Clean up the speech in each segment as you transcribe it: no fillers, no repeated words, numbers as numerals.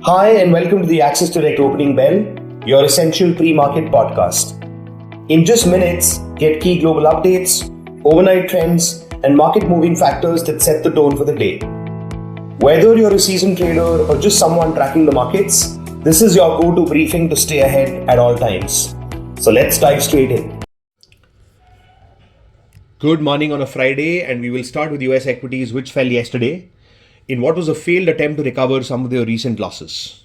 Hi, and welcome to the Access Direct Opening Bell, your essential pre-market podcast. In just minutes, get key global updates, overnight trends, and market-moving factors that set the tone for the day. Whether you're a seasoned trader or just someone tracking the markets, this is your go-to briefing to stay ahead at all times. So let's dive straight in. Good morning on a Friday, and we will start with US equities, which fell yesterday in what was a failed attempt to recover some of their recent losses.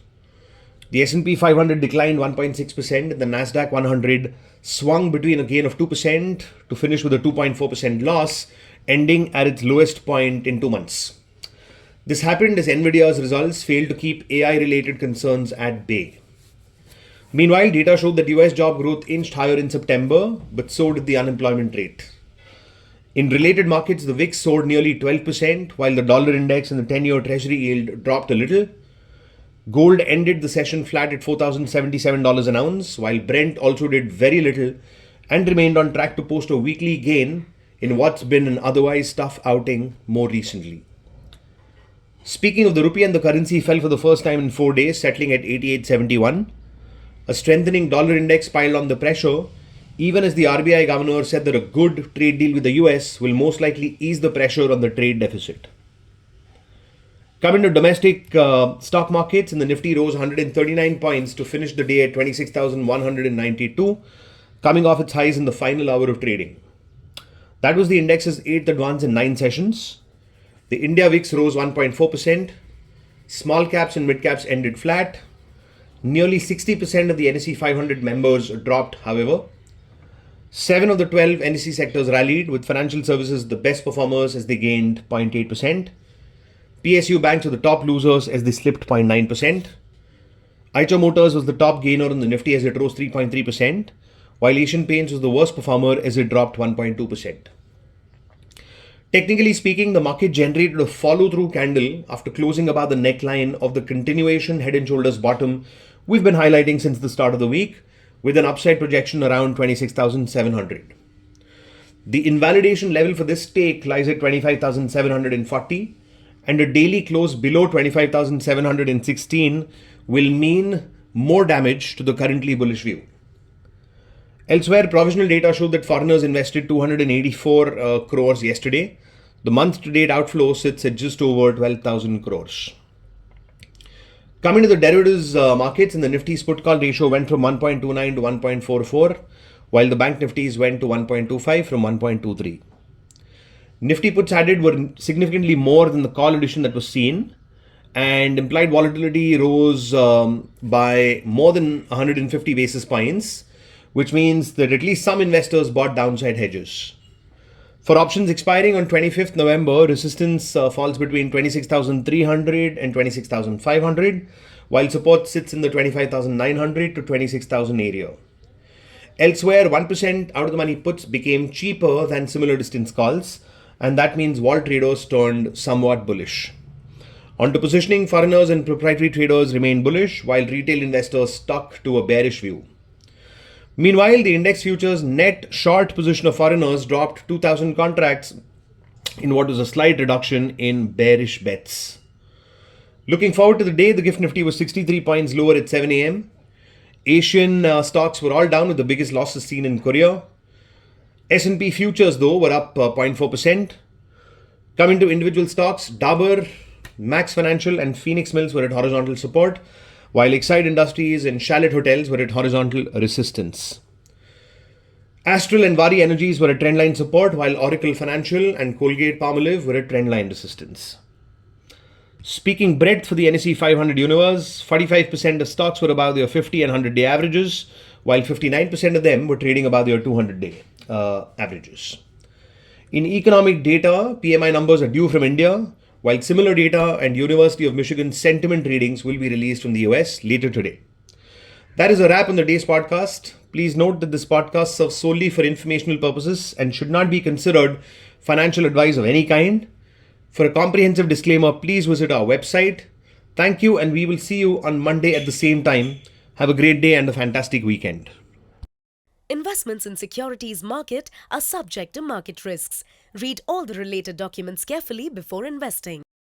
The S&P 500 declined 1.6%, and the Nasdaq 100 swung between a gain of 2% to finish with a 2.4% loss, ending at its lowest point in 2 months. This happened as Nvidia's results failed to keep AI-related concerns at bay. Meanwhile, data showed that US job growth inched higher in September, but so did the unemployment rate. In related markets, the VIX soared nearly 12%, while the dollar index and the 10-year treasury yield dropped a little. Gold ended the session flat at $4,077 an ounce, while Brent also did very little and remained on track to post a weekly gain in what's been an otherwise tough outing more recently. Speaking of the rupee, and the currency fell for the first time in 4 days, settling at 88.71. A strengthening dollar index piled on the pressure, even as the RBI governor said that a good trade deal with the US will most likely ease the pressure on the trade deficit. Coming to domestic stock markets, and the Nifty rose 139 points to finish the day at 26,192, coming off its highs in the final hour of trading. That was the index's 8th advance in 9 sessions. The India VIX rose 1.4%. Small caps and mid caps ended flat. Nearly 60% of the NSE 500 members dropped, however. 7 of the 12 NSE sectors rallied, with financial services the best performers as they gained 0.8%. PSU banks were the top losers as they slipped 0.9%. Eicher Motors was the top gainer on the Nifty as it rose 3.3%, while Asian Paints was the worst performer as it dropped 1.2%. Technically speaking, the market generated a follow-through candle after closing above the neckline of the continuation head and shoulders bottom we've been highlighting since the start of the week, with an upside projection around 26,700. The invalidation level for this take lies at 25,740, and a daily close below 25,716 will mean more damage to the currently bullish view. Elsewhere, provisional data showed that foreigners invested 284 crores yesterday. The month-to-date outflow sits at just over 12,000 crores. Coming to the derivatives markets, and the Nifty's put-call ratio went from 1.29 to 1.44, while the bank Nifties went to 1.25 from 1.23. Nifty puts added were significantly more than the call addition that was seen, and implied volatility rose by more than 150 basis points, which means that at least some investors bought downside hedges. For options expiring on 25th November, resistance falls between 26,300 and 26,500, while support sits in the 25,900 to 26,000 area. Elsewhere, 1% out of the money puts became cheaper than similar distance calls, and that means vol traders turned somewhat bullish. On to positioning, foreigners and proprietary traders remain bullish, while retail investors stuck to a bearish view. Meanwhile, the index futures net short position of foreigners dropped 2,000 contracts in what was a slight reduction in bearish bets. Looking forward to the day, the GIFT Nifty was 63 points lower at 7 a.m. Asian stocks were all down, with the biggest losses seen in Korea. S&P futures, though, were up 0.4%. Coming to individual stocks, Dabur, Max Financial and Phoenix Mills were at horizontal support, while Exide Industries and Chalet Hotels were at horizontal resistance. Astral and Vari Energies were at trendline support, while Oracle Financial and Colgate-Palmolive were at trendline resistance. Speaking breadth for the NSE 500 universe, 45% of stocks were above their 50 and 100-day averages, while 59% of them were trading above their 200-day averages. In economic data, PMI numbers are due from India, while similar data and University of Michigan sentiment readings will be released from the US later today. That is a wrap on the day's podcast. Please note that this podcast serves solely for informational purposes and should not be considered financial advice of any kind. For a comprehensive disclaimer, please visit our website. Thank you, and we will see you on Monday at the same time. Have a great day and a fantastic weekend. Investments in securities market are subject to market risks. Read all the related documents carefully before investing.